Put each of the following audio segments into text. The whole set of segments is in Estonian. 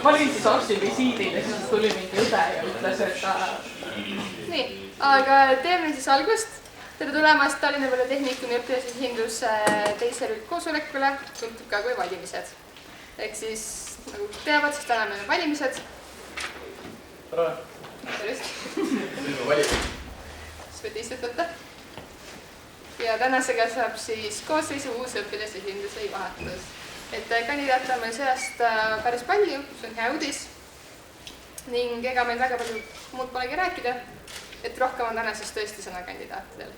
Ma olin siis arsti visiidil ja siis tuli mingi õde ja ütles, et nii, aga teeme siis algust. Tere tulemast Tallinna Polütehnikumi õpilasesinduse teisel koosolekule, tuntud ka kui valimised. Ehk siis, nagu teavad, siis täna meil on valimised. Tervist. Siis võite istet võtta. Ja tänasega saab siis koosseisu uus õpilasesinduse vahetus. Et kandidaate on meil seast päris palju, see on hea uudis. Ning ega meil väga palju muud polegi rääkida, et rohkem on täna siis tõesti sõna kandidaatidel.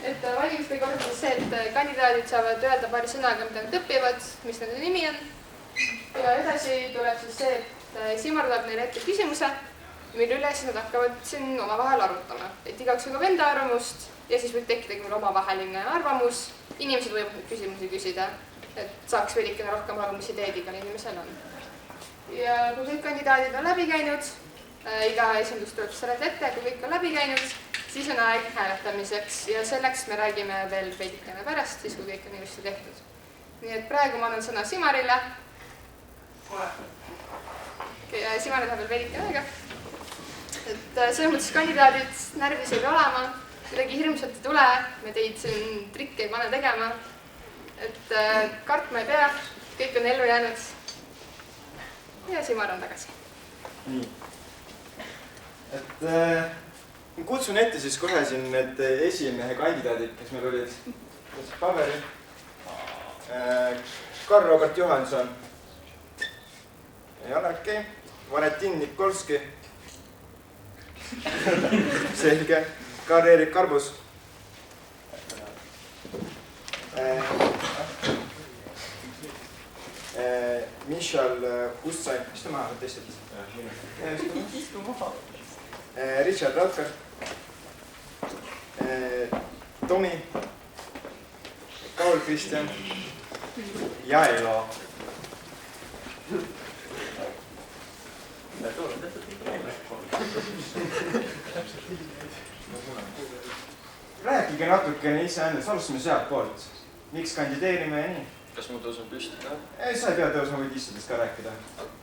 Et valimiste korral siis see, et kandidaadid saavad öelda paari sõnaga, mida nad õpivad, mis nende nimi on. Ja edasi tuleb siis see, et Simar tuleb neile ette küsimuse, mille üle siis nad hakkavad siin omavahel arutama. Et igaks jagab enda arvamust ja siis võib tekkida küll omavaheline arvamus. Inimesed võivad neid küsimusi küsida, et saaks veidikene rohkem aru, mis ideed igal inimesel on. Ja kui kõik kandidaadid on läbi käinud, iga esindus tuleb sellest ette, kui kõik on läbi käinud, siis on aeg hääletamiseks ja selleks me räägime veel veidikene pärast, siis kui kõik on ilusti tehtud. Nii et praegu ma annan sõna Simarile. Simarile läheb veel veidikene aega. Et selles mõttes kandidaadid närvis ei pea olema, midagi hirmsat ei tule, me teid siin trikke ei pane tegema. Et kartma ei pea, kõik on ellu jäänud. Ja Simar on tagasi. Nii. Et kutsun ette siis kohe siin need esimehe kandidaadid, kes meil olid paberil. Karl-Robert Johanson. Ei ole okei. Valentin Nikolski. Selge. Karl-Erik Karbus. Michal Hussain. Mis ta maha testit? Richard Radker. Tomi. Kaul Kristjan. Ja Elo. Rääkige natukene ise enne, alustame sealt poolt. Miks kandideerime ja nii? Kas ma tõusen püsti ka? Ei, sa ei pea tõusma, võid istudes ka rääkida.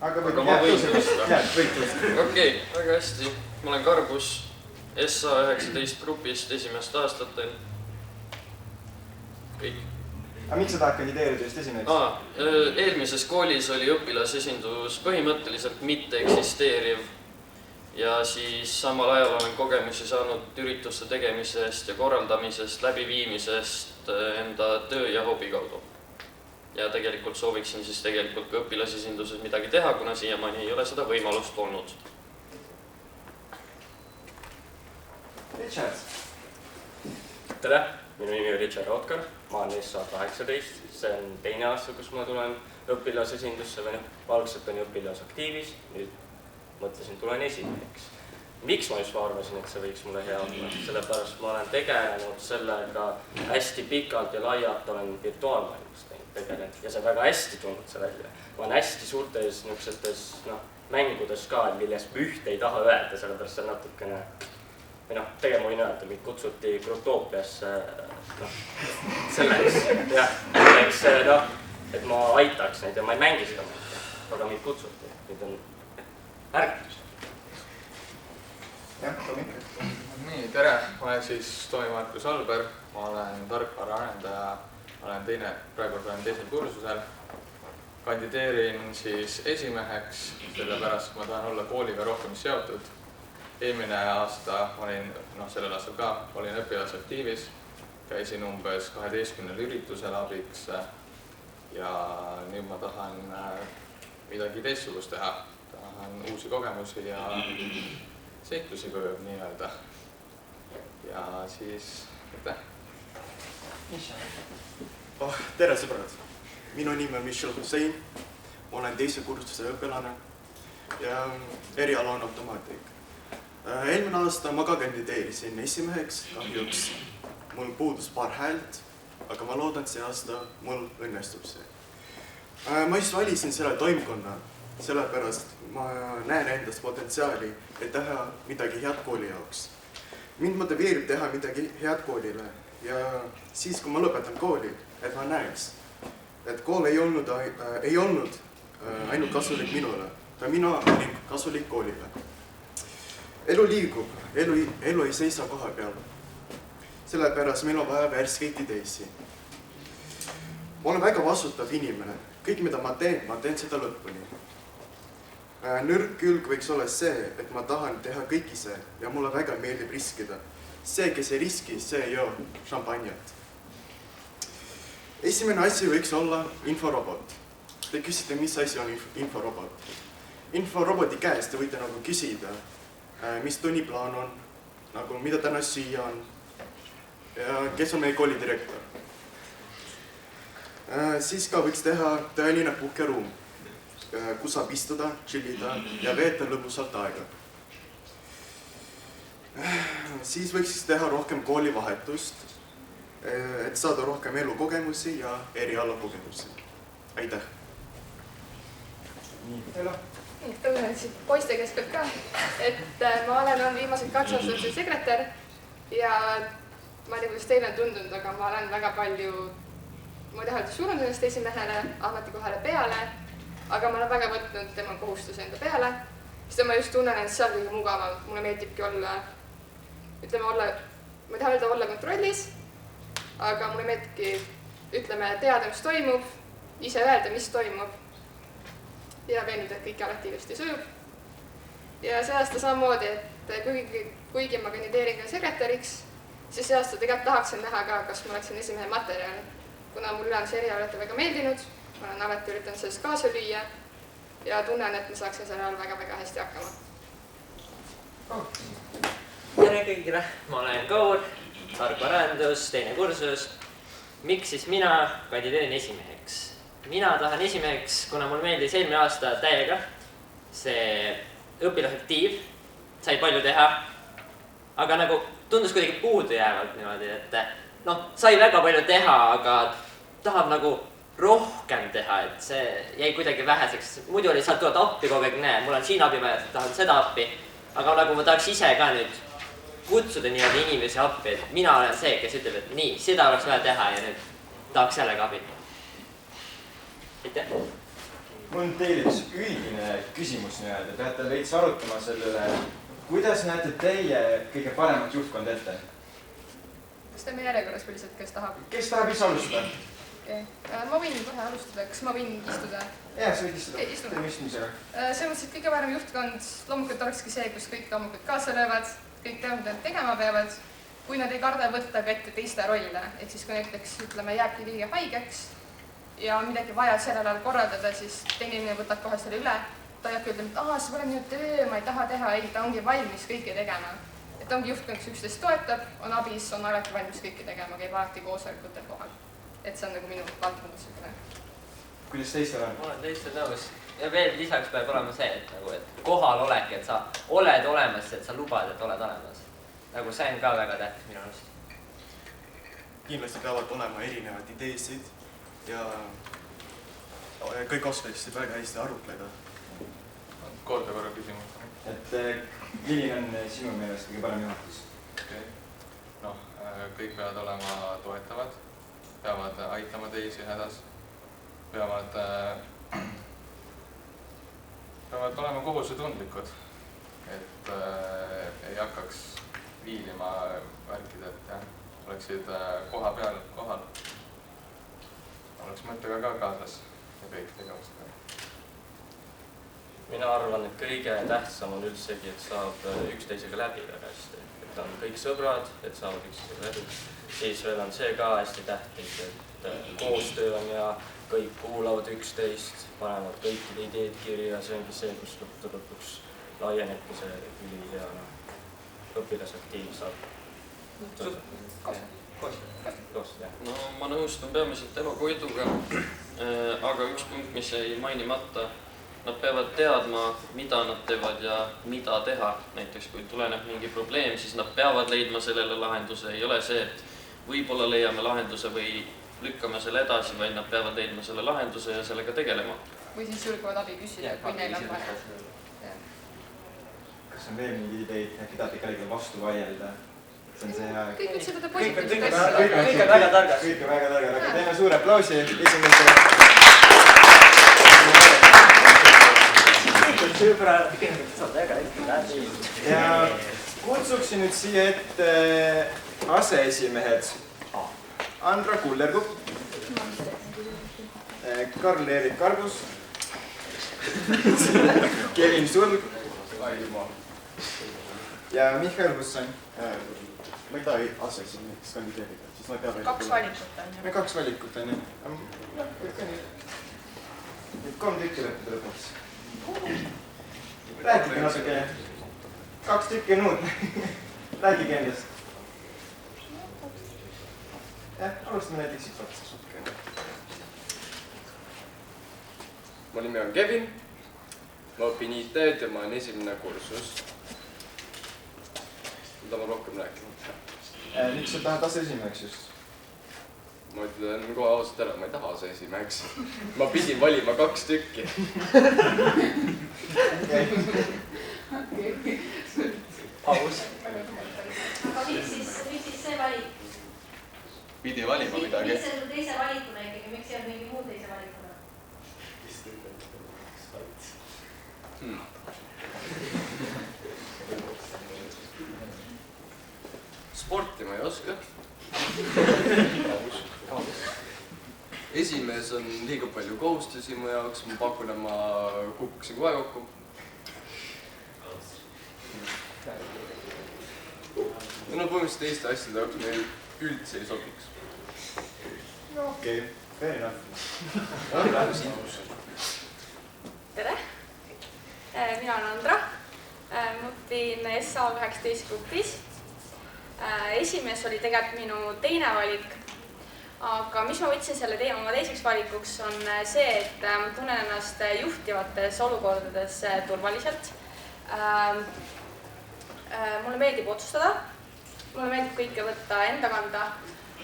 Aga ma võin tõusta. Jah, võid tõusta. Okei, väga hästi. Ma olen Karbus SA19 grupist esimest aastatel. Kõik. Aga miks sa tahad kandideerida just esimeseks? Eelmises koolis oli õpilasesindus põhimõtteliselt mitte eksisteeriv. Ja siis samal ajal olen kogemusi saanud ürituste tegemisest ja korraldamisest, läbiviimisest enda töö ja hobi kaudu. Ja tegelikult sooviksin siis tegelikult ka õpilasesinduses midagi teha, kuna siiamaani ei ole seda võimalust olnud. Richard. Tere, minu nimi on Richard Radker, ma olen SA18, see on teine aasta, kus ma tulen õpilasesindusse või algselt on õpilasaktiivis, nüüd mõtlesin, tulen esimeheks. Miks ma just arvasin, et see võiks mulle hea olla? Sellepärast ma olen tegelenud sellega hästi pikalt ja laialt, olen virtuaalmaailmas tegelenud ja see on väga hästi tulnud see välja. Ma olen hästi suurtes mängudes ka, millest ma ühte ei taha öelda, sellepärast see on natukene või tegema võin öelda, mind kutsuti Grotoopiasse selleks, et ma aitaks neid ja ma ei mängi seda mängu, aga mind kutsuti, nüüd on ärgus. Jah, Tomi. Nii, tere, ma olen siis Tomi Markus Alber, ma olen tarkvara arendaja, praegu olen teisel kursusel. Kandideerin siis esimeheks, sellepärast ma tahan olla kooliga rohkem seotud. Eelmine aasta olin, sellel aastal ka, olin õpilasaktiivis, käisin umbes 12 üritusel abiks ja nüüd ma tahan midagi teistsugust teha. Tahan uusi kogemusi ja seiklusi, kui võib nii öelda. Ja siis, aitäh. Tere sõbrad, minu nimi on Michal Hussain, ma olen teise kursuse õpilane ja eriala on automaatik. Eelmine aasta ma ka kandideerisin esimeheks, kahjuks mul puudus paar häält, aga ma loodan, et see aasta mul õnnestub see. Ma just valisin selle toimkonna sellepärast ma näen endas potentsiaali, et teha midagi head kooli jaoks. Mind motiveerib teha midagi head koolile ja siis, kui ma lõpetan kooli, et ma näeks, et kool ei olnud ainult kasulik minule, ka mina olin kasulik koolile. Elu liigub, elu ei seisa koha peal. Sellepärast meil on vaja värskeid ideesi. Ma olen väga vastutav inimene. Kõik, mida ma teen seda lõpuni. Nõrk külg võiks olla see, et ma tahan teha kõik ise ja mulle väga meeldib riskida. See, kes ei riski, see ei joo šampanjat. Esimene asi võiks olla inforobot. Te küsite, mis asi on inforobot. Inforoboti käest te võite nagu küsida, mis tunniplaan on, nagu mida täna süüa on ja kes on meie kooli direktor. Siis ka võiks teha tõeline puhkeruum, kus saab istuda, chillida ja veeta lõbusalt aega. Siis võiks teha rohkem koolivahetust, et saada rohkem elukogemusi ja erialakogemusi. Aitäh! Tulen siit poiste keskelt ka, et ma olen olnud viimased 2 aastat sekretär ja ma ei tea, kuidas teile on tundunud, aga ma olen väga palju surunud ennast esimehele ametikohale peale, aga ma olen väga võtnud tema kohustuse enda peale, sest ma just tunnen ennast seal kõige mugavam. Mulle meeldibki olla, ma ei taha öelda olla kontrollis, aga mulle meeldibki, teada, mis toimub, ise öelda, mis toimub ja veenduda, et kõik alati ilusti sujub. Ja see aasta samamoodi, et kuigi ma kandideerin ka sekretäriks, siis see aasta tegelikult tahaksin näha ka, kas ma oleksin esimehe materjal. Kuna mul ülejäänud eriala olete väga meeldinud, ma olen alati üritanud sellest kaasa lüüa ja tunnen, et ma saaksin selle all väga-väga hästi hakkama. Tere kõigile, ma olen Kaur, tarkvararendus, 2. kursus. Miks siis mina kandideerin esimeheks? Mina tahan esimeheks, kuna mul meeldis eelmine aasta täiega see õpilasaktiiv, sai palju teha, aga nagu tundus kuidagi puudu jäävalt niimoodi, et sai väga palju teha, aga tahab nagu rohkem teha, et see jäi kuidagi väheseks. Muidu oli, sa tuled appi kogu aeg, näe, mul on siin abi vaja, tahan seda appi, aga nagu ma tahaks ise ka nüüd kutsuda niimoodi inimesi appi, et mina olen see, kes ütleb, et nii, seda oleks vaja teha ja nüüd tahaks sellega abi. Aitäh! Mul on teile üks üldine küsimus nii-öelda. Peate veits arutama sellele, kuidas näete teie kõige paremat juhtkond ette? Kas teeme järjekorras või lihtsalt, kes tahab? Kes tahab ise alustada? Ma võin kohe alustada, kas ma võin istuda? Jah, sa võid istuda. Teeme istumisega. See mõttes, et kõige parem juhtkond loomulikult olekski see, kus kõik loomulikult kaasa löövad, kõik teavad, mida nad tegema peavad, kui nad ei karda võtta ka ette teiste rolle. Ehk siis kui näiteks jääbki liige haigeks ja on midagi vaja sellel ajal korraldada, siis teine inimene võtab kohe selle üle. Ta ei hakka ütlema, et see pole minu töö, ma ei taha teha, ei, ta ongi valmis kõike tegema. Et ongi juhtkond, kes üksteist toetab, on abis, on alati valmis kõike tegema, käib alati koosolekutel kohal. Et see on nagu minu valdkondas sükene. Kuidas teistel on? Ma olen teistel nõus. Ja veel lisaks peab olema see, et kohal olek, et sa oled olemas, et sa lubad, et oled olemas. Nagu see on ka väga tähtis minu arust. Kindlasti peavad olema erinevad ideesid ja kõik oskaksid väga hästi arutleda. Korda korra küsimus. Et milline on sinu meelest kõige parem juhatus? Kõik peavad olema toetavad, peavad aitama teisi hädas, peavad olema kohusetundlikud, et ei hakkaks viilima värkida, et oleksid koha peal, kohal. Oleks mõttega ka kaasas ja kõik tegevused. Mina arvan, et kõige tähtsam on üldsegi, et saab üksteisega läbi väga hästi. Et on kõik sõbrad, et saavad üksteisega läbi. Siis veel on see ka hästi tähtis, et koostöö on ja kõik kuulavad üksteist, panevad kõikide ideed kirja. See ongi see, kus lõpuks laienebki see üli ja õpilasaktiiv saab. No ma nõustun peamiselt Elo Koiduga, aga üks punkt, mis jäi mainimata, nad peavad teadma, mida nad teevad ja mida teha. Näiteks kui tuleneb mingi probleem, siis nad peavad leidma sellele lahenduse. Ei ole see, et võib-olla leiame lahenduse või lükkame selle edasi, vaid nad peavad leidma selle lahenduse ja sellega tegelema. või siis julgevad abi küsida, kui neil on vaja. Kas on veel mingeid ideid, äkki tahate kellelegi vastu vaielda? See on see hea. Kõik võib seda Kõik positiivset on asja. kõik on väga targad. Kõik on väga targad, aga teeme suure aplausi esimesele. Kõik on sõbrad, kõik saab väga hästi läbi. Ja kutsuksin nüüd siia ette aseesimehed Andra Kullerkupp, Karl-Erik Karbus, Kevin Sulg ja Mihhail Hussain. Ma ei taha aseesimeheks kandideerida, siis ma ei pea välja. 2 valikut on ju. 2 valikut on ju. Nüüd 3 tükki lõppude lõpuks. Rääkige natuke. 2 tükki on uut. Rääkige endast. Alustame näiteks siit otsast. Mu nimi on Kevin, ma õpin IT-d ja ma olen esimene kursus. Mida ma rohkem rääkinud? Miks sa tahad aseesimeheks just? Ma ütlen kohe ausalt ära, ma ei taha aseesimeheks. Ma pidin valima 2 tükki. Aus. Aga miks siis see valik? Pidi valima midagi. Miks see teise valikuna ikkagi, miks ei ole mingi muu teise valikuna? Sporti ma ei oska. Esimees on liiga palju kohustusi mu jaoks, ma pakun, et ma kukkusin kohe kokku. Ja no põhimõtteliselt teiste asjade jaoks meil üldse ei sobiks. Okei, fair enough. Tere! Mina olen Andra. Ma õpin SA 19 grupis. Esimees oli tegelikult minu teine valik, aga mis ma võtsin selle oma teiseks valikuks on see, et ma tunnen ennast juhtivates olukordades turvaliselt. Mulle meeldib otsustada, mulle meeldib kõike võtta enda kanda,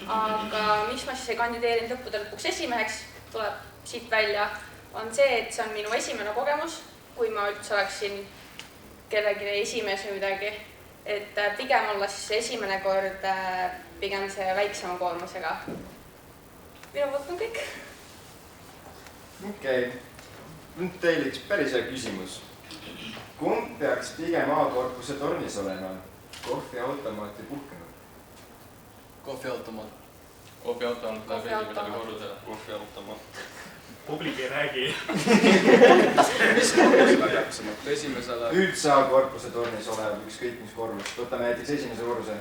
aga mis ma siis ei kandideerinud lõppude lõpuks esimeheks, tuleb siit välja, on see, et see on minu esimene kogemus, kui ma üldse oleksin kellegi esimees või midagi. Et pigem olla siis esimene kord pigem see väiksema koormusega. Minu poolt on kõik. Okei. Nüüd teil üks päris hea küsimus. Kumb peaks pigem A-korpuse tornis olema? Kohviautomaat või puhkenud? Kohviautomaat. Kohviautomaat läheb esimesele korrusele. Kohviautomaat. Publik ei räägi. Mis korrusele täpsemalt? Esimesele? Üldse A-korpuse tornis olev ükskõik mis korrus. Võtame näiteks esimese korruse.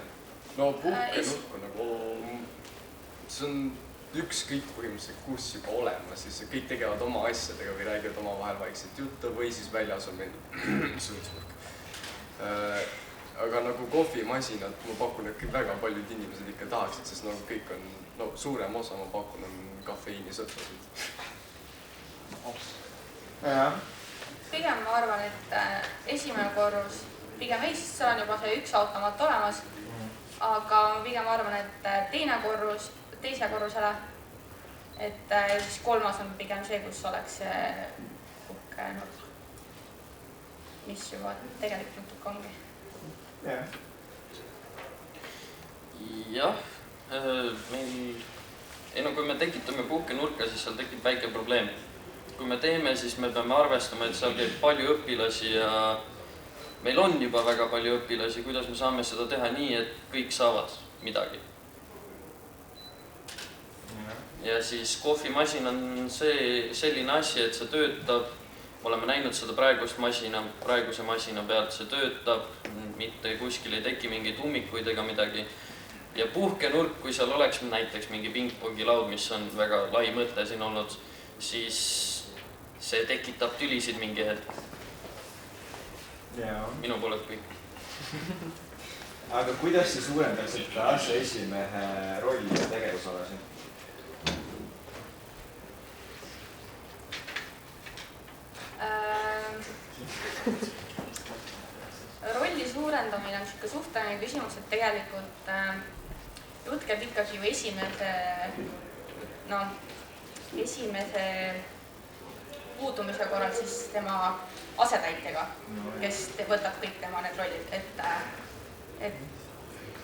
No puhkenurk on nagu... See on ükskõik põhimõtteliselt kus juba olemas, siis kõik tegevad oma asjadega või räägivad oma vahel vaikselt juttu või siis väljas on meil suutsurk. Aga nagu kohvimasinad, ma pakun, et väga paljud inimesed ikka tahaksid, sest nagu kõik on, no suurem osa ma pakun on kafeiini sõprased. Pigem ma arvan, et esimene korrus pigem ei, sest seal on juba see üks automaat olemas, aga ma pigem arvan, et teise korrusele, et siis kolmas on pigem see, kus oleks see puhkenurk, mis juba tegelikult natuke ongi. Jah, kui me tekitame puhkenurka, siis seal tekib väike probleem. Kui me teeme, siis me peame arvestama, et seal käib palju õpilasi ja meil on juba väga palju õpilasi, kuidas me saame seda teha nii, et kõik saavad midagi. Ja siis kohvimasin on selline asi, et see töötab, oleme näinud seda praeguse masina pealt, see töötab, mitte kuskil ei teki mingeid ummikuid ega midagi. Ja puhkenurk, kui seal oleks näiteks mingi pingpongilaud, mis on väga lai mõte siin olnud, siis see tekitab tülisid mingi hetk. Minu poolelt kõik. Aga kuidas te suurendaksite aseesimehe rolli ja tegevusalasid? Rolli suurendamine on siuke suhteline küsimus, et tegelikult jutt käib ikkagi ju esimese puudumise korral siis tema asetäitjaga, kes võtab kõik tema need rollid, et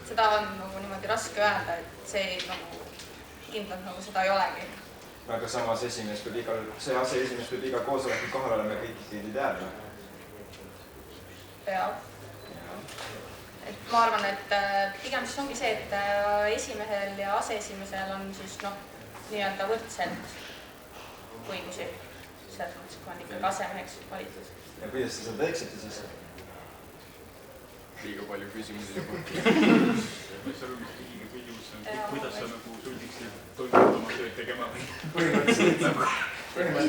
seda on nagu niimoodi raske öelda, et see nagu kindlalt nagu seda ei olegi. Aga samas see aseesimees peab iga koosolekul kohal olema ja kõik ei teadma. Jaa. Et ma arvan, et pigem siis ongi see, et esimehel ja aseesimesel on siis nii-öelda võrdselt õigusi. Selles mõttes, kui on ikkagi asemeheks valitud. Ja kuidas te seda teeksite siis? Liiga palju küsimusi juba. Kuidas sa nagu suldiksid toimunud oma tööd tegema?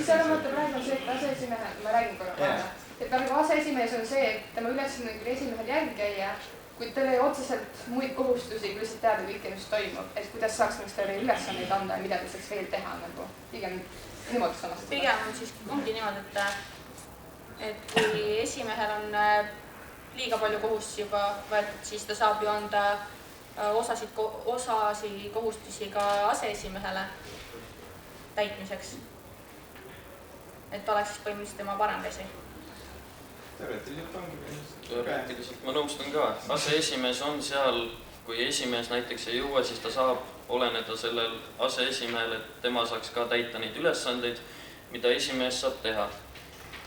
Selle mõtte praegu on see, et aseesimehe, ma räägin korra, et nagu aseesimees on see, et tema ülesanne on küll esimehel järgi käia, kuid tal ei otseselt muid kohustusi, kui lihtsalt teada kõike, mis toimub, et kuidas saaks talle ülesanneid anda ja mida ta saaks veel teha nagu pigem niimoodi sõnastada. Pigem siis ongi niimoodi, et kui esimehel on liiga palju kohustusi juba võetud, siis ta saab ju anda osasid kohustusi ka aseesimehele täitmiseks. Et oleks siis põhimõtteliselt tema parem käsi. Teoreetiliselt ma nõustun ka. Aseesimees on seal, kui esimees näiteks ei jõua, siis ta saab oleneda sellel aseesimehel, et tema saaks ka täita neid ülesandeid, mida esimees saab teha.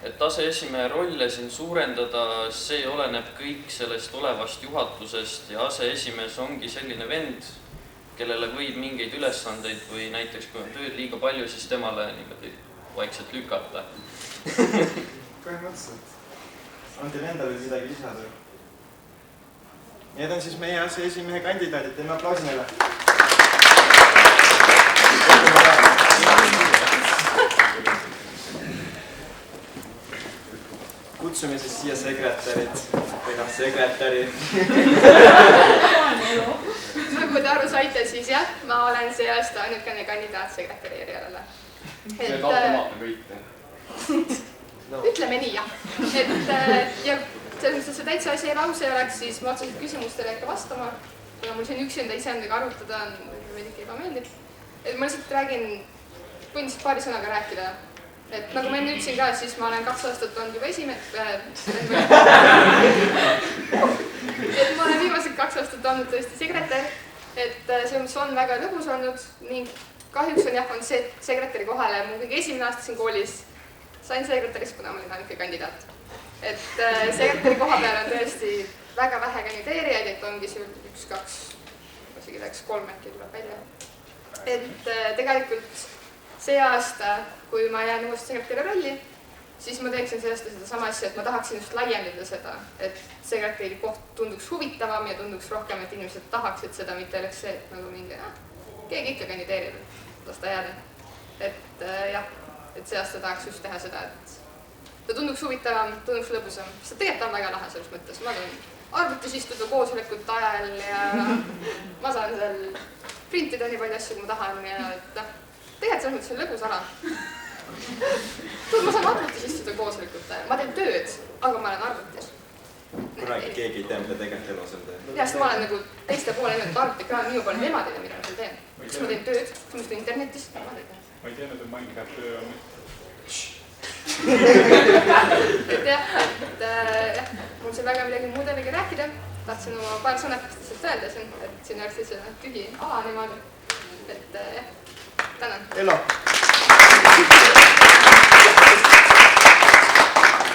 Et aseesimehe rolle siin suurendada, see oleneb kõik sellest olevast juhatusest ja aseesimees ongi selline vend, kellele võib mingeid ülesandeid või näiteks kui on tööd liiga palju, siis temale niimoodi vaikselt lükata. Põhimõtteliselt. On teil endal midagi lisada? Need on siis meie aseesimehe kandidaadid, teeme aplausi neile. Kutsume siis siia sekretärid või sekretäri. Nagu te aru saite, siis jah, ma olen see aasta ainukene kandidaat sekretäri erialale. See on automaatne kõik. Ütleme nii, jah. Ja see täitsa asi lause oleks, siis ma otseselt küsimustele ikka vastama. Kuna mul siin üksinda iseendaga arutada on veidike ebameeldiv. Et ma lihtsalt räägin, võin lihtsalt paari sõnaga rääkida. Et nagu ma enne ütlesin ka, siis ma olen 2 aastat olnud juba et ma olen viimased 2 aastat olnud tõesti sekretär. Et see on väga lõbus olnud ning kahjuks on see sekretäri kohale mu kõige esimene aasta siin koolis. Sain sekretäris, kuna ma olin ainuke kandidaat. Et sekretäri koha peal on tõesti väga vähe kandideerijaid, et ongi see 1, 2, isegi 3 äkki tuleb välja. Et tegelikult see aasta, kui ma jään uuesti sekretäri rolli, siis ma teeksin see aasta seda sama asja, et ma tahaksin just laiendada seda, et sekretäri koht tunduks huvitavam ja tunduks rohkem, et inimesed tahaksid seda, mitte oleks see, et nagu mingi, keegi ikka kandideerib, et las ta jääda. Et jah, et see aasta tahaks just teha seda, et ta tunduks huvitavam, tunduks lõbusam. See tegelikult on väga lahe selles mõttes. Ma tahan arvutis istuda koosolekute ajal ja ma saan seal printida nii palju asju, kui ma tahan ja tegelikult selles mõttes on lõbus ala. Ma saan arvutis istuda koosolekute ajal. Ma teen tööd, aga ma olen arvutis. Kunagi keegi ei tea, mida tegelikult elus on teha. Ja sest ma olen nagu teiste poole niimoodi, et arvuti ka minu poole nemad ei tea, mida ma seal teen. Kas ma teen tööd, kas ma istun internetis, nemad ei tea. Ma ei teadnud, et Minecraft töö on. Et jah, mul siin väga midagi muud oligi rääkida. Tahtsin oma paar sõnakast lihtsalt öelda siin, et siin oleks lihtsalt tühi ala niimoodi. Et jah, tänan. Elo!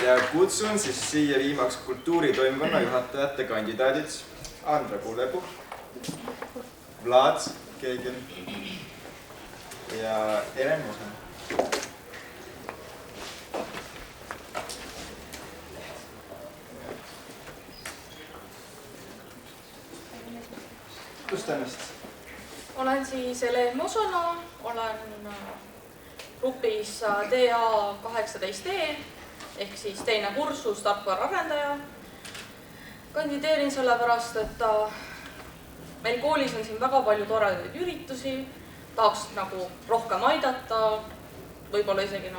Ja kutsun siis siia viimaks kultuuritoimkonna juhatajate kandidaadid Andra Kulepu, Vlad Keegel ja Elen Mosen. Kust ennast? Olen siis Elen Mosona, olen grupis DA18E ehk siis teine kursus tarkvaraarendaja. Kandideerin sellepärast, et meil koolis on siin väga palju toredaid üritusi, tahaks nagu rohkem aidata, võib-olla isegi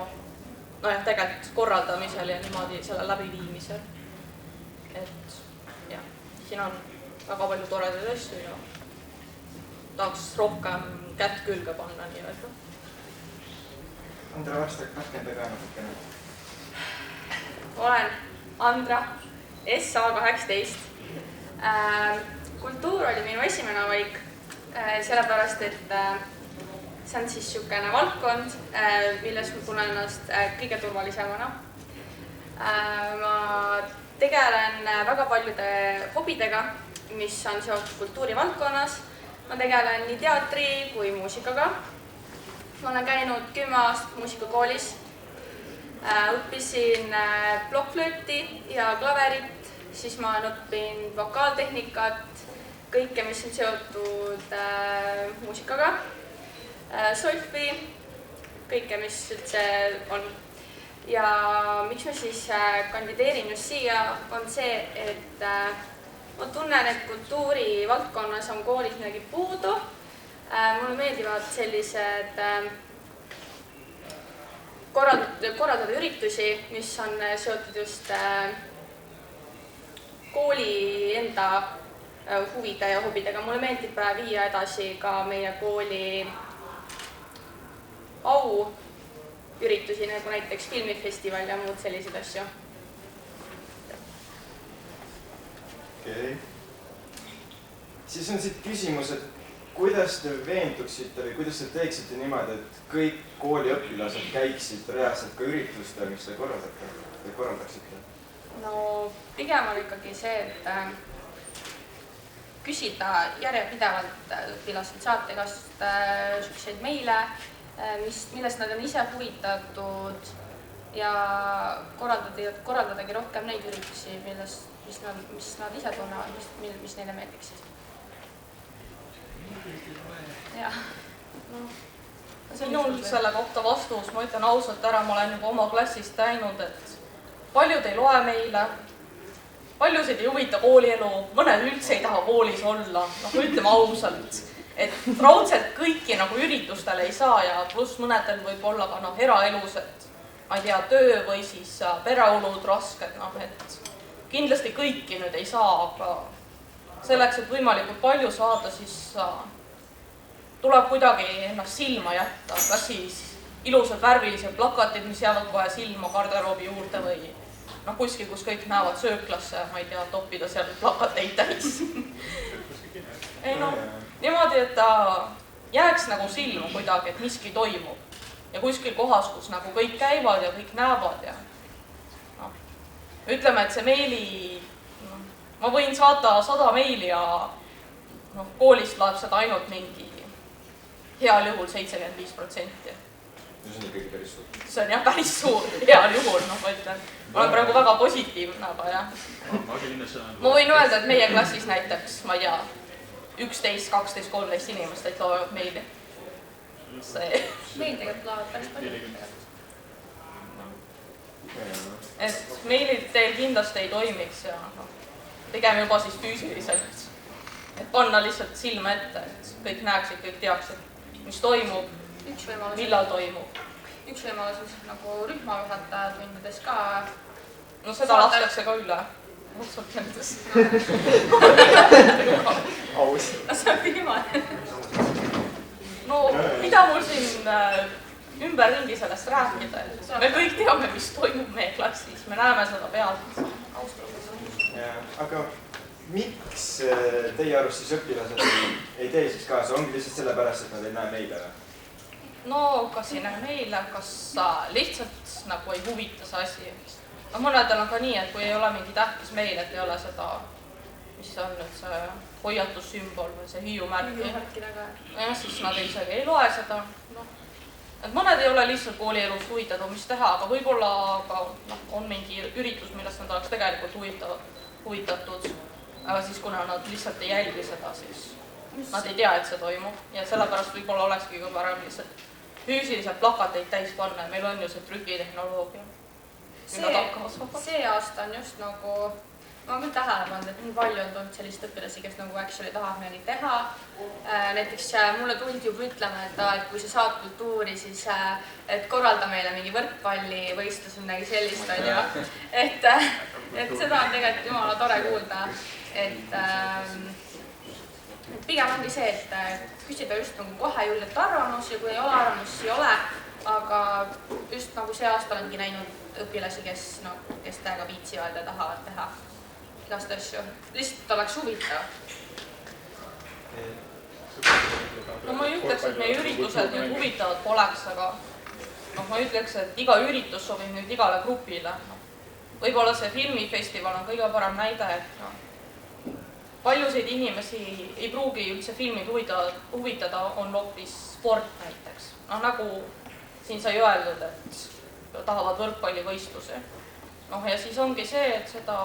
tegelikult korraldamisel ja niimoodi selle läbiviimisel. Et jah, siin on väga palju toredaid asju ja tahaks rohkem kätt külge panna nii-öelda. Andra, rakenda ka natukene. Olen Andra, SA18. Kultuur oli minu esimene valik, sellepärast, et see on siis niisugune valdkond, milles ma tunnen ennast kõige turvalisemana. Ma tegelen väga paljude hobidega, mis on seotud kultuurivaldkonnas. Ma tegelen nii teatri kui muusikaga. Ma olen käinud 10 aastat muusikakoolis. Õppisin plokkflööti ja klaverit, siis ma olen õppinud vokaaltehnikat, kõike, mis on seotud muusikaga, solfi, kõike, mis üldse on. Ja miks ma siis kandideerin just siia, on see, et ma tunnen, et kultuurivaldkonnas on koolis midagi puudu. Mulle meeldivad sellised korraldada üritusi, mis on seotud just kooli enda huvide ja hobidega. Mulle meeldib viia edasi ka meie kooli au üritusi, nagu näiteks filmifestival ja muud sellised asju. Okei. Siis on siit küsimus, et kuidas te veenduksite või kuidas te teeksite niimoodi, et kõik kooliõpilased käiksid reaalselt ka üritustel, mis te korraldaksite? No pigem on ikkagi see, et küsida järjepidevalt õpilased saate igast selliseid meile, millest nad on ise huvitatud ja korraldadagi rohkem neid üritusi, mis nad ise tunnevad, mis neile meeldiksid. Minul selle kohta vastus, ma ütlen ausalt ära, ma olen juba oma klassist näinud, et paljud ei loe meile, paljusid ei huvita koolielu, mõned üldse ei taha koolis olla, ütleme ausalt, et raudselt kõiki üritustele ei saa ja pluss mõnedel võib olla ka eraelus, et ma ei tea, töö või siis pereolud rasked, et kindlasti kõiki nüüd ei saa, aga selleks, et võimalikult palju saada, siis tuleb kuidagi ennast silma jätta, kas siis ilusad värvilised plakatid, mis jäävad kohe silma garderoobi juurde või kuskil, kus kõik näevad sööklasse, ma ei tea, toppida seal plakateid täis. Niimoodi, et ta jääks silma kuidagi, et miski toimub ja kuskil kohas, kus kõik käivad ja kõik näevad ja ütleme, et see meili, ma võin saata 100 meili ja koolist laeb seda ainult mingi heal juhul 75%. See on ikkagi päris suur. See on jah päris suur, heal juhul, ma ütlen. Ma olen praegu väga positiivne, aga jah. Ma võin öelda, et meie klassis näiteks, ma ei tea, 11, 12, 13 inimest et loevad meili. Meil tegelikult loevad päris palju. Et meilid teil kindlasti ei toimiks ja tegeme juba siis füüsiliselt. Et panna lihtsalt silma ette, et kõik näeksid, kõik teaksid, mis toimub, millal toimub. Üks võimalus on nagu rühmajuhataja tundides ka. No seda lastakse ka üle. Otsalt nendes. Aus. See on viimane. No, mida mul siin ümberringi sellest rääkida. Me kõik teame, mis toimub meie klassis. Me näeme seda pealt. Aga miks teie arust siis õpilased ei tee siis kaasa? Ongi lihtsalt sellepärast, et nad ei näe meile? No, kas ei näe meile, kas lihtsalt ei huvita see asi. Mõnedel on ka nii, et kui ei ole mingi tähtis meil, et ei ole seda, mis on nüüd see hoiatussümbol või see hüüumärki, siis nad isegi ei loe seda. Mõned ei ole lihtsalt koolielus huvitatud, mis teha, aga võib-olla on mingi üritus, millest nad oleks tegelikult huvitatud. Aga siis, kuna nad lihtsalt ei jälgi seda, siis nad ei tea, et see toimub. Ja sellepärast võib-olla olekski ka parem lihtsalt füüsiliselt plakateid täis panna. Meil on ju see trükitehnoloogia. See aasta on just ma olen küll tähele pannud, et nii palju on tulnud sellist õpilasi, kes actually tahab midagi teha. Näiteks mulle tuldi juba ütlema, et kui sa saad kultuuri, siis korralda meile mingi võrkpallivõistlus või midagi sellist. Et seda on tegelikult jumala tore kuulda. Pigem ongi see, et küsida just kohe julgelt arvamusi, kui ei ole arvamusi, ei ole. aga just nagu see aasta olengi näinud õpilasi, kes täiega viitsivad ja tahavad teha igast asju. Lihtsalt oleks huvitav. No ma ei ütleks, et meie üritused nüüd huvitavad poleks, aga ma ütleks, et iga üritus sobib nüüd igale grupile. Võib-olla see filmifestival on kõige parem näide, et paljusid inimesi ei pruugi üldse filmid huvitada, on hoopis sport näiteks. Nagu siin sai öeldud, et tahavad võrkpallivõistlusi. Ja siis ongi see, et seda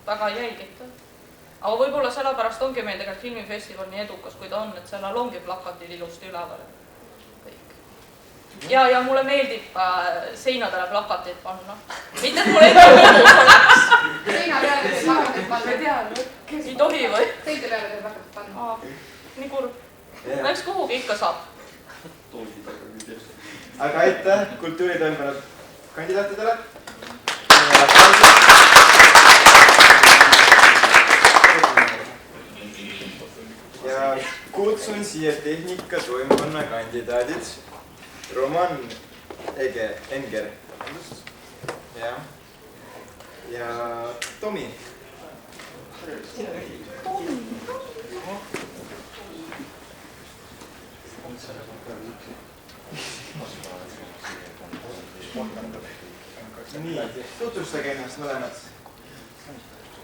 väga ei jälgita. Aga võib-olla sellepärast ongi meil tegelikult filmifestival nii edukas, kui ta on, et sellel ongi plakatid ilusti üleval. Ja mulle meeldib seinadele plakatid panna. Mitte, et mulle enda kodus oleks. Seina peale teil plakatid panna. Ei tea, ei tohi või? Seinte peale teil plakatid panna. Nii kurb. Eks kuhugi ikka saab. Aga aitäh kultuuritoimkonna kandidaatidele. Ja kutsun siia tehnikatoimkonna kandidaadid Roman Enger ja Tomi. Nii, tutvustage ennast mõlemad.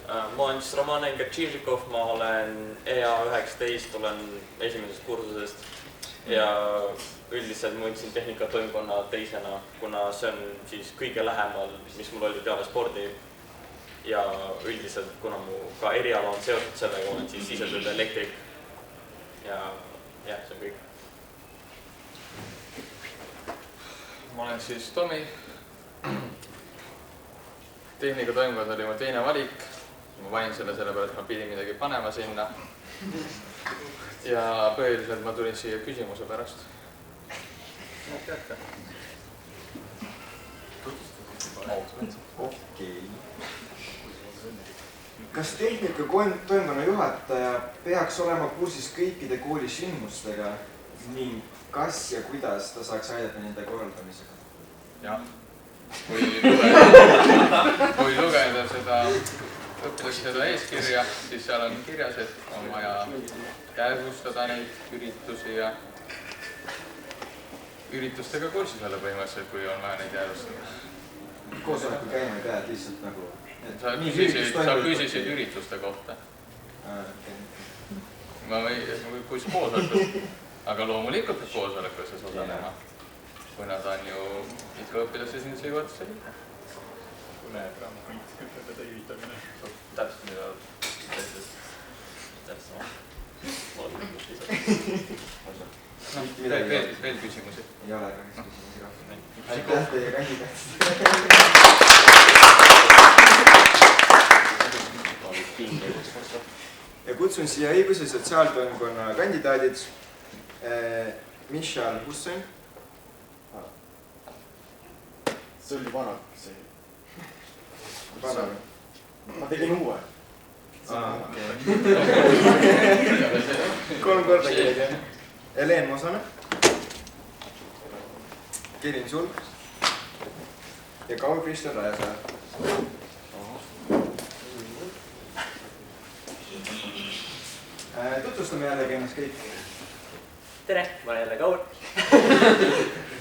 Ma olen siis Roman Enger-Tšižikov, ma olen EA19, olen esimesest kursusest ja üldiselt ma võtsin tehnikatoimkonna teisena, kuna see on siis kõige lähemal, mis mul oli peale spordi ja üldiselt, kuna mu ka eriala on seotud sellega, olen siis sisetööde elektrik ja see on kõik. Ma olen siis Tomi. Tehnikatoimkond oli mu teine valik. Ma vain selle sellepärast, et ma pidin midagi panema sinna. Ja põhiliselt ma tulin siia küsimuse pärast. Okei. Kas tehnikatoimkonna juhataja peaks olema kursis kõikide kooli sündmustega ning kas ja kuidas ta saaks aidata nende korraldamisega? Jah. Kui lugeda seda eeskirja, siis seal on kirjas, et on vaja käesustada neid üritusi ja üritustega kursusele põhimõtteliselt, kui on vaja neid jäädustada. Koosolekul käima ei pea, et lihtsalt nagu... Sa küsisid ürituste kohta. Ma kus koosolekut, aga loomulikult peab koosolekuses osalema, kui nad on ju ikka õpilasesinduse juhatuse liige. Täpselt mida veel küsimusi? Ei ole küsimusi rohkem. Aitäh teie kandidaatid. Ja kutsun siia õigus- ja sotsiaaltoimkonna kandidaadid Michal Hussein. See oli vana. Ma tegin uue. Kolm korda keegi. Helen Mosane. Kerin Sulg. Ja Kaur-Kristel Rajasaar. Tutvustame jällegi ennast kõik. Tere, ma olen jälle Kaur.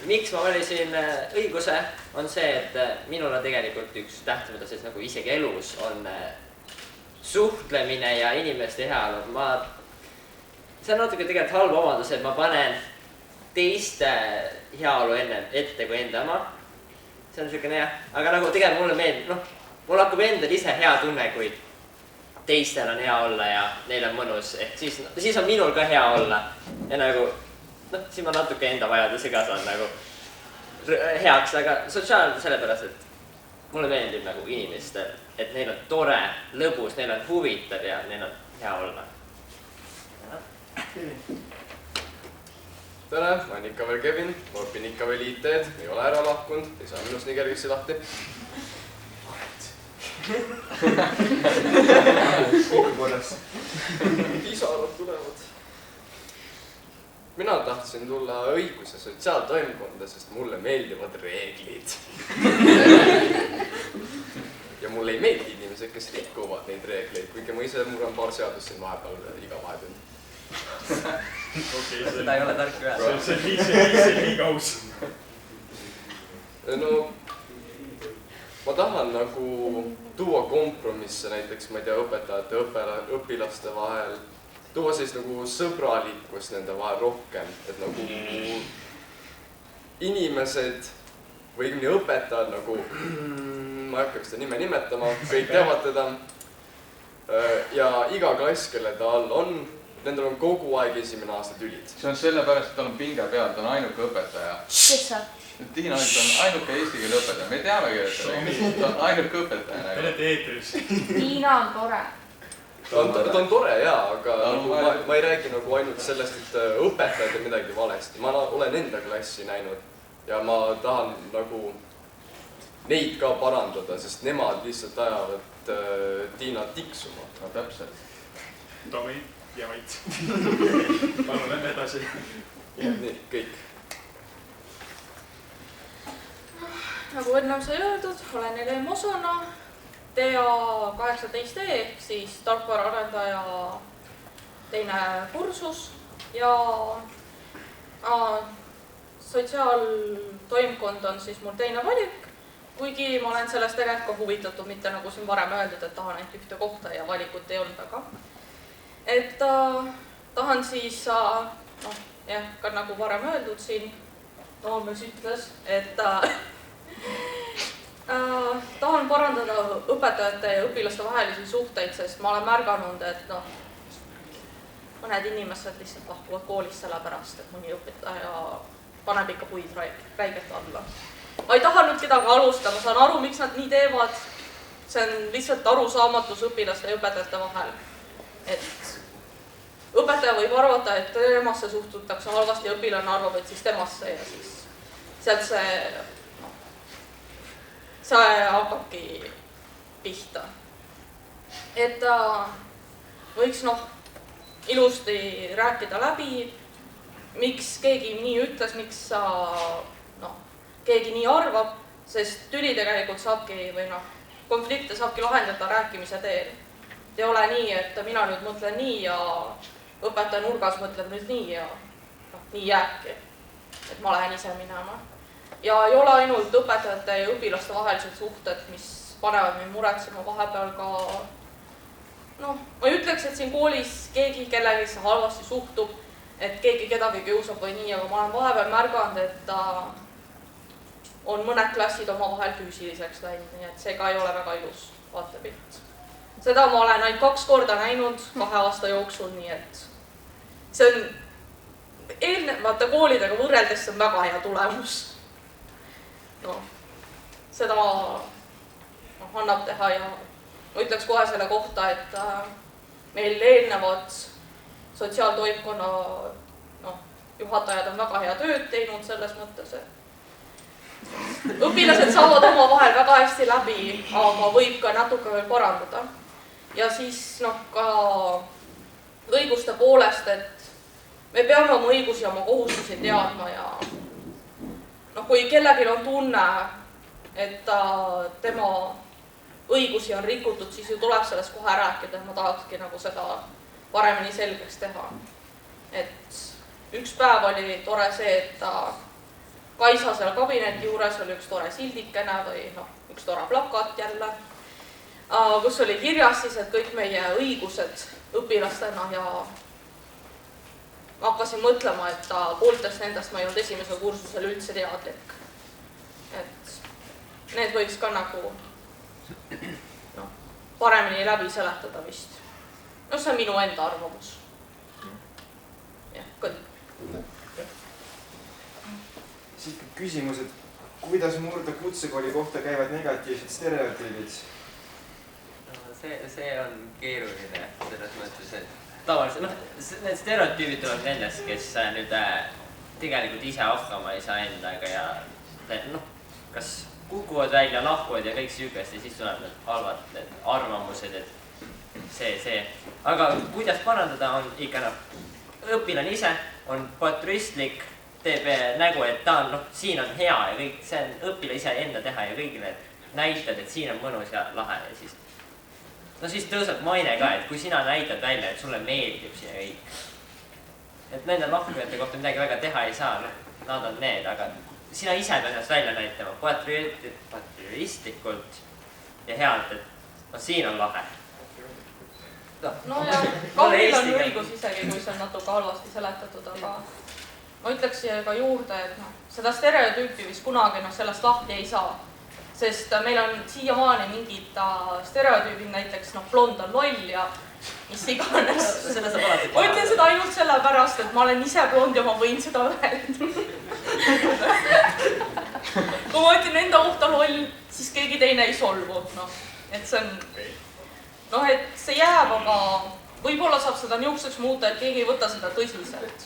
Miks ma valisin õiguse, on see, et minul on tegelikult üks tähtsamad asjad nagu isegi elus on suhtlemine ja inimeste heaolu. See on natuke tegelikult halb omadus, et ma panen teiste heaolu ette kui enda oma. See on niisugune jah, aga nagu tegelikult mulle meeldib, mul hakkab endal ise hea tunne, kui teistel on hea olla ja neil on mõnus, ehk siis on minul ka hea olla. Ja nagu, siis ma natuke enda vajadusega saan nagu heaks, aga sotsiaalselt sellepärast, et mulle meeldib nagu inimestel, et neil on tore, lõbus, neil on huvitav ja neil on hea olla. Tere, ma olen ikka veel Kevin, ma õpin ikka veel IT-d, ei ole ära lahkunud, ei saa minust nii kergesti lahti. Ikka korras. Pisarad tulevad. mina tahtsin tulla õigus- ja sotsiaaltoimkonda, sest mulle meeldivad reeglid. Ja mulle ei meeldi inimesed, kes rikuvad neid reegleid, kuigi ma ise murran paar seadust siin vahepeal iga vahetund. Seda ei ole tark öelda. See on liiga aus. No, ma tahan nagu tuua kompromisse näiteks, ma ei tea, õpetajate, õpilaste vahel, tuua siis nagu sõbralikkust nende vahel rohkem, et nagu inimesed või nii õpetajad nagu, ma ei hakkaks seda nime nimetama, kõik teavad teda. Ja iga klass, kelle ta all on, nendel on kogu aeg esimene aasta tülid. See on sellepärast, et tal on pinge peal, ta on ainuke õpetaja. Kes sa? Tiina Ait on ainuke eesti keele õpetaja, me teamegi, et ta on ainuke õpetaja. Te olete eetris. Tiina on tore. Ta on tore jaa, aga ma ei räägi nagu ainult sellest, et õpetajad on midagi valesti. Ma olen enda klassi näinud ja ma tahan nagu neid ka parandada, sest nemad lihtsalt ajavad Tiina tiksuma. No täpselt. Tomi ja Mait. Palun lähme edasi. Nii, kõik. Nagu ennem sai öeldud, olen Helen Mosona, TEA 18E, siis tarkvaraarendaja teine kursus ja sotsiaaltoimkond on siis mul teine valik, kuigi ma olen sellest tegelikult ka huvitatud, mitte nagu siin varem öeldud, et tahan ainult ühte kohta ja valikut ei olnud väga. Et tahan siis, noh jah, ka nagu varem öeldud siin, Toomas ütles, et tahan parandada õpetajate ja õpilaste vahelisi suhteid, sest ma olen märganud, et noh, mõned inimesed lihtsalt lahkuvad koolist sellepärast, et mõni õpetaja paneb ikka puid räigelt alla. Ma ei taha nüüd kedagi alustada, ma saan aru, miks nad nii teevad. See on lihtsalt arusaamatus õpilaste ja õpetajate vahel. Et õpetaja võib arvata, et temasse suhtutakse halvasti ja õpilane arvab, et siis temasse ja siis sealt see hakkabki pihta. Et võiks ilusti rääkida läbi, miks keegi nii ütles, miks keegi nii arvab, sest tüli tegelikult saabki või konflikte saabki lahendada rääkimise teel. Ei ole nii, et mina nüüd mõtlen nii ja õpetaja nurgas mõtleb nüüd nii ja nii jääbki, et ma lähen ise minema. Ja ei ole ainult õpetajate ja õpilaste vahelised suhted, mis panevad mind muretsema vahepeal ka, ma ei ütleks, et siin koolis keegi kellegi halvasti suhtub, et keegi kedagi kiusab või nii, aga ma olen vahepeal märganud, et on mõned klassid oma vahel füüsiliseks läinud, nii et see ka ei ole väga ilus vaatepilt. Seda ma olen ainult 2 korda näinud 2 aasta jooksul, nii et see on eelnevate koolidega võrreldes on väga hea tulemus. Seda annab teha ja ma ütleks kohe selle kohta, et meil eelnevad sotsiaaltoimkonna juhatajad on väga hea tööd teinud selles mõttes, et õpilased saavad oma vahel väga hästi läbi, aga võib ka natuke veel parandada. Ja siis ka õiguste poolest, et me peame oma õigusi ja oma kohustusi teadma ja kui kellelgi on tunne, et tema õigusi on rikutud, siis ju tuleb sellest kohe rääkida, ma tahakski seda paremini selgeks teha. Et üks päev oli tore see, et Kaisa seal kabineti juures oli üks tore sildikene või üks tore plakat jälle, kus oli kirjas siis, et kõik meie õigused õpilastena ja ma hakkasin mõtlema, et pooltest nendest ma ei olnud esimesel kursusel üldse teadlik. Et need võiks ka paremini läbi seletada vist. See on minu enda arvamus. Jah, kõik. Siit küsimus, et kuidas murda kutsekooli kohta käivad negatiivsed stereotüübid? See on keeruline selles mõttes, et tavaliselt, need stereotüübid tuleb nendest, kes nüüd tegelikult ise hakkama ei saa endaga ja kas kukuvad välja, lahkuvad ja kõik süükest ja siis tuleb need halvad arvamused, et see. Aga kuidas parandada on ikka õpilane ise on altruistlik, teeb nägu, et ta on, siin on hea ja kõik, see on õpilane ise enda teha ja kõigile näitad, et siin on mõnus ja lahe ja siis tõuseb maine ka, et kui sina näitad välja, et sulle meeldib siin ja kõik. Et nende lahkujate kohta midagi väga teha ei saa, nad on need, aga sina ise pead ennast välja näitama patrioistlikult ja head, et siin on lahe. No ja Kauril on õigus isegi, kui see on natuke halvasti seletatud, aga ma ütleks siia ka juurde, et seda stereotüüpi vist kunagi sellest lahti ei saa. Sest meil on siiamaani mingid stereotüübid, näiteks blond on loll ja mis iganes. Ma ütlen seda ainult sellepärast, et ma olen ise blond ja ma võin seda öelda. Kui ma ütlen enda kohta loll, siis keegi teine ei solvu. Et see on, et see jääb, aga võib-olla saab seda niisuguseks muuta, et keegi ei võta seda tõsiselt.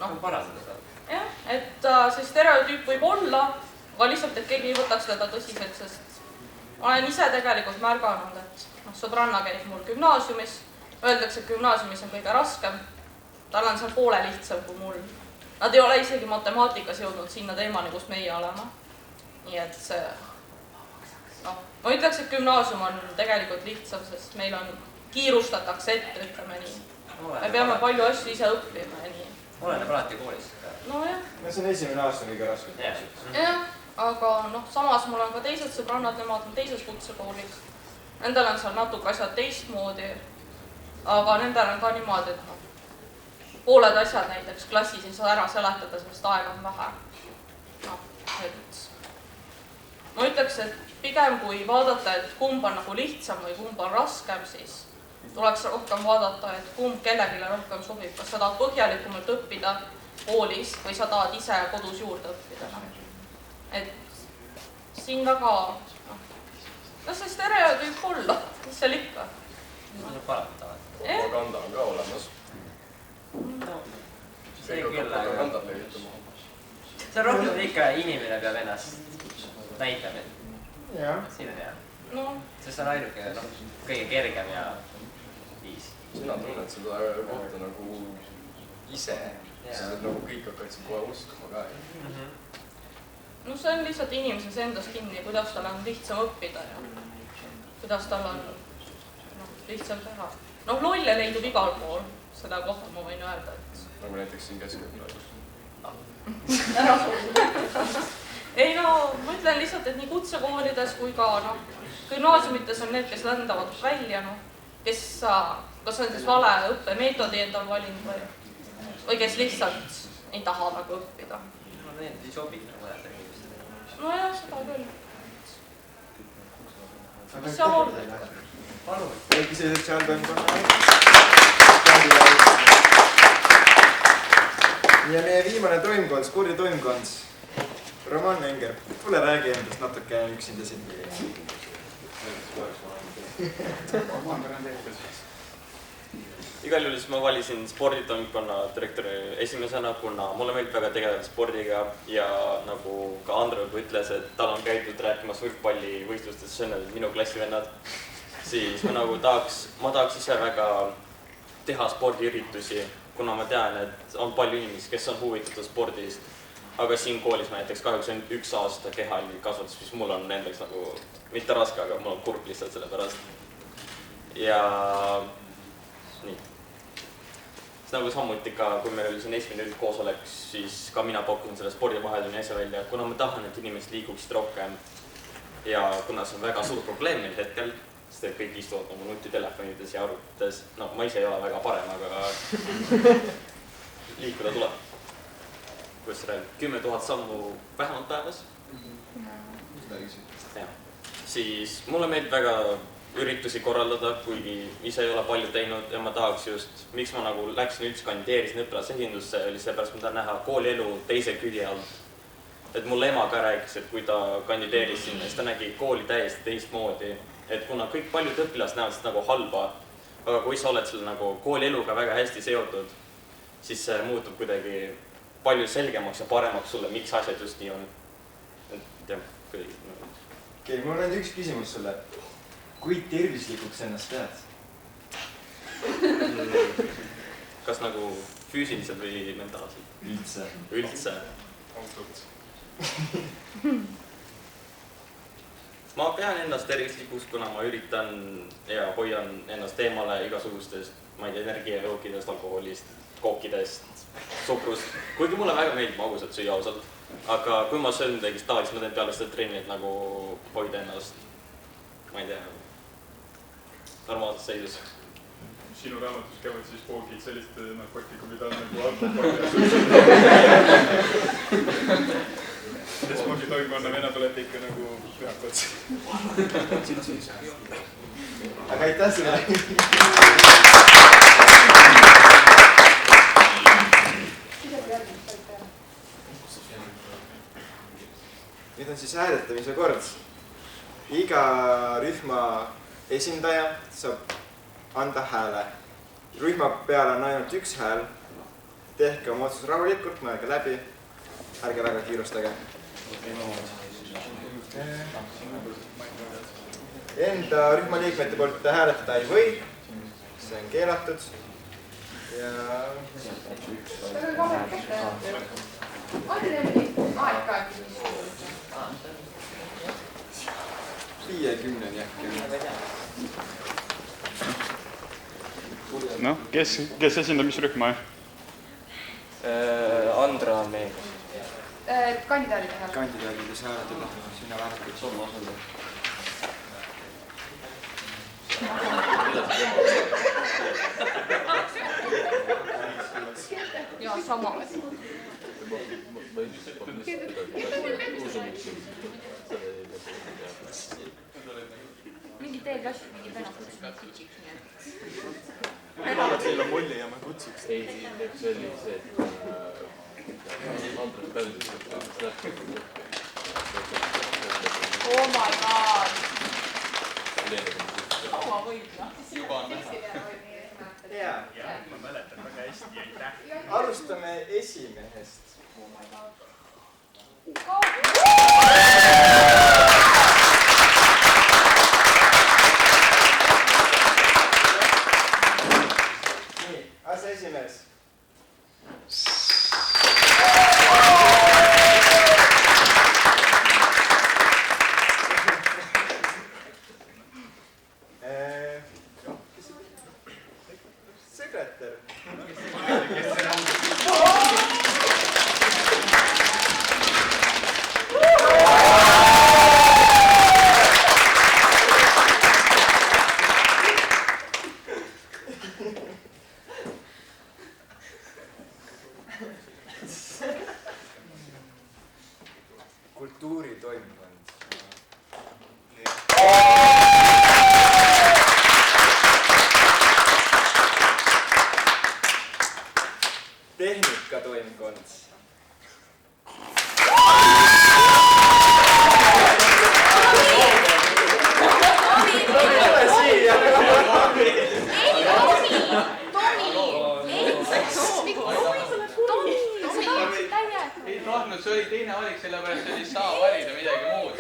Parandada saab. Jah, et see stereotüüp võib olla, aga lihtsalt, et keegi ei võtaks seda tõsiselt, sest ma olen ise tegelikult märganud, et sõbranna käib mul gümnaasiumis, öeldakse, et gümnaasiumis on kõige raskem, tal on seal poole lihtsam kui mul. Nad ei ole isegi matemaatikas jõudnud sinna teemani, kus meie oleme. Nii et see, ma ütleks, et gümnaasium on tegelikult lihtsam, sest meil on, kiirustatakse ette, ütleme nii. Me peame palju asju ise õppima ja nii. Oleneb alati koolist. No jah. See on esimene aasta kõige raskem. Jah, aga samas mul on ka teised sõbrannad, nemad on teises kutsekoolis. Nendel on seal natuke asjad teistmoodi, aga nendel on ka niimoodi, et pooled asjad näiteks klassis ei saa ära seletada, sest aega on vähe. Ma ütleks, et pigem kui vaadata, et kumb on lihtsam või kumb on raskem, siis tuleks rohkem vaadata, et kumb kellegile rohkem sobib. Kas sa tahad põhjalikumalt õppida koolis või sa tahad ise kodus juurde õppida. Et siin väga, see stereotüüp olla, mis seal ikka. Propaganda on ka olemas. See küll, aga see on rohkem ikka inimene peab ennast näitama, et siin on hea. Sest see on ainuke kõige kergem ja viis. Sina tunned seda kohta nagu ise, sest kõik hakkasid kohe uskuma ka. See on lihtsalt inimeses endas kinni, kuidas tal on lihtsam õppida ja kuidas tal on lihtsam teha. Lolle leidub igal pool, seda kohta ma võin öelda, et... Nagu näiteks siin keskõppel. Ära suuda. Ei ma ütlen lihtsalt, et nii kutsekoolides kui ka gümnaasiumites on need, kes lendavad välja, kes kas on siis vale õppemeetodi endal valinud või kes lihtsalt ei taha nagu õppida. Need ei sobi mõnedele inimestele. No jah, seda küll. Mis see on? Palun. Kõiki sellised sotsiaaltoimkonna. Ja meie viimane toimkond, sporditoimkond. Roman Enger, tule räägi endast natuke üksinda siin. Igal juhul siis ma valisin sporditoimkonna direktori esimesena, kuna mulle meeldib väga tegeleda spordiga ja nagu ka Andre juba ütles, et tal on käidud rääkimas võrkpallivõistlustes, see on minu klassivennad, siis ma tahaks ise väga teha spordiüritusi, kuna ma tean, et on palju inimesi, kes on huvitatud spordist, aga siin koolis ma näiteks kahjuks on 1 aasta kehalli kasvatus, mis mul on nendeks nagu mitte raske, aga mul on kurb lihtsalt selle pärast. Ja nii. Nagu samuti ka, kui meil oli siin esimene koosolek, siis ka mina pakkusin selle spordivahelduni asja välja, kuna ma tahan, et inimesed liiguksid rohkem ja kuna see on väga suur probleem meil hetkel, sest kõik istuvad nagu nutitelefonides ja arvutites, ma ise ei ole väga parem, aga liikuda tuleb. Kuidas see räägib? 10 000 sammu vähemalt päevas. Siis mulle meeldib väga üritusi korraldada, kuigi ise ei ole palju teinud ja ma tahaks just, miks ma nagu läksin üldse kandideerisin õpilasesindusse, oli seepärast ma tahan näha koolielu teise külje alt. Et mulle ema ka rääkis, et kui ta kandideeris sinna, siis ta nägi kooli täiesti teistmoodi. Et kuna kõik paljud õpilased näevad seda nagu halba, aga kui sa oled selle nagu koolieluga väga hästi seotud, siis see muutub kuidagi palju selgemaks ja paremaks sulle, miks asjad just nii on. Jah, kõik. Okei, mul on üks küsimus sulle. Kui tervislikuks ennast tead? Kas nagu füüsiliselt või mentaalselt? Üldse. Ma pean ennast tervislikuks, kuna ma üritan ja hoian ennast eemale igasugustest, ma ei tea, energiajookidest, alkoholist, kookidest, suhkrust. Kuigi mulle väga meeldib magusat süüa ausalt. Aga kui ma söön midagi tavalist, ma teen peale seda trenni, et nagu hoida ennast, ma ei tea, normaalses seisus. Sinu raamatus käivad siis poogid selliste narkootikumid on nagu alkohol ja Desmogi toimkonna vennad olete ikka nagu pühad ots. Aga aitäh sulle! Nüüd on siis hääletamise kord. Iga rühma esindaja saab anda hääle. Rühma peale on ainult üks hääl. Tehke oma otsus rahulikult, mõelge läbi. Ärge väga kiirustage. Enda rühma liikmete poolt hääletada ei või. See on keelatud. Ja... Viiekümneni äkki. Noh, kes esindab mis rühma? Andra Mees. Kandidaadid hääletada. Kandidaadides hääletada. Sina hääletad Solma asendada. Ja sama. Mingi teeklassi, mingi pena kutsuks. Teil on mulli ja ma kutsuks. Ei, see oli see, et Andres Pälvis Oh my god! Kaua võib, Juba on näha. Jaa. Ma mäletan väga hästi, aitäh. Alustame esimehest. Oh my god. Nii, aseesimees. Sekretär. Kultuuritoimkond. Tehnikatoimkond. Ei tahtnud, see oli teine valik, sellepärast oli saa valida midagi muud.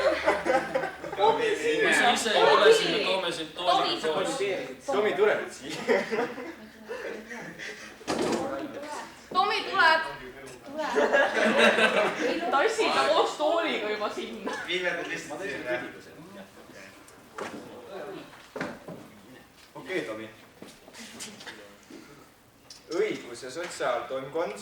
Kui sa ise ei ole siin, me toome sind Tooniga koos. Tomi tuleb siia. Tomi tuleb! Tassi ta koos Tooniga juba sinna. Viime nüüd lihtsalt sinna. Okei, Tomi. Õigus- ja sotsiaaltoimkond.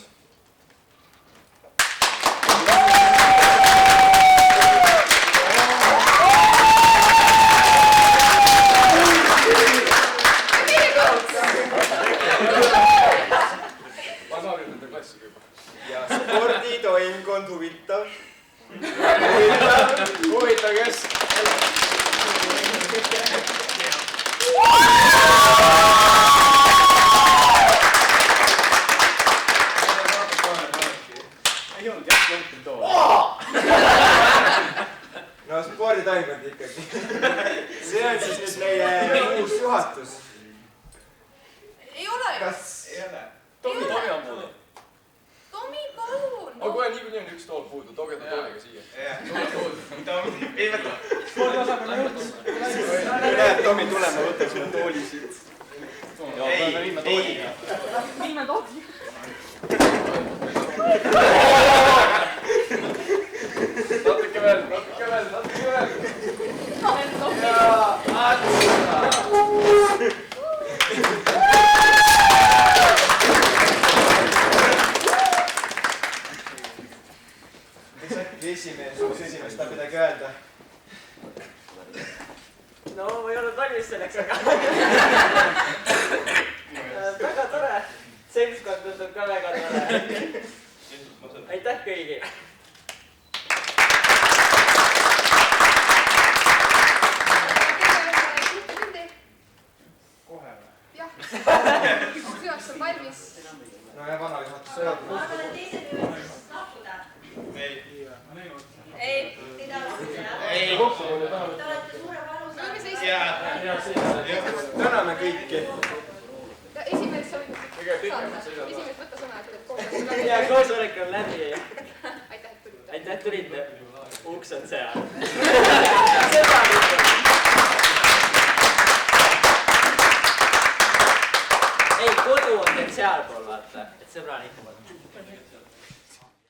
Ja sporditoimkond huvitav. Huvitav, kes? Ei olnud jah, võetud too. No sporditoimkond ikkagi. See on siis nüüd meie uus juhatus. Ei ole. Kas? Ei ole. Tomi on puudu. Tomi, palun! Aga kohe niikuinii on üks tool puudu, tooge ta tooliga siia. Tomi, ei võta. Tomi tulema, võtaks mu tooli siit. viime toodi. natuke veel. kas äkki uus esimees tahab midagi öelda? no ma ei olnud valmis selleks, aga väga tore. seltskond tundub ka väga tore. aitäh kõigile. kohe või? jah, süvaks on valmis. no ja vana juhatus ma arvan, et teised võivad siis lahkuda. ei. Ei taha. ei, kokku mulle Te olete suure valusa. täname kõiki. esimees soovib esimees võtta sõna, et koosolek ja koosolek on läbi. aitäh, et tulite. aitäh, et tulite. uks on seal. ei, kodu on teil sealpool, vaata, et sõbralikumalt.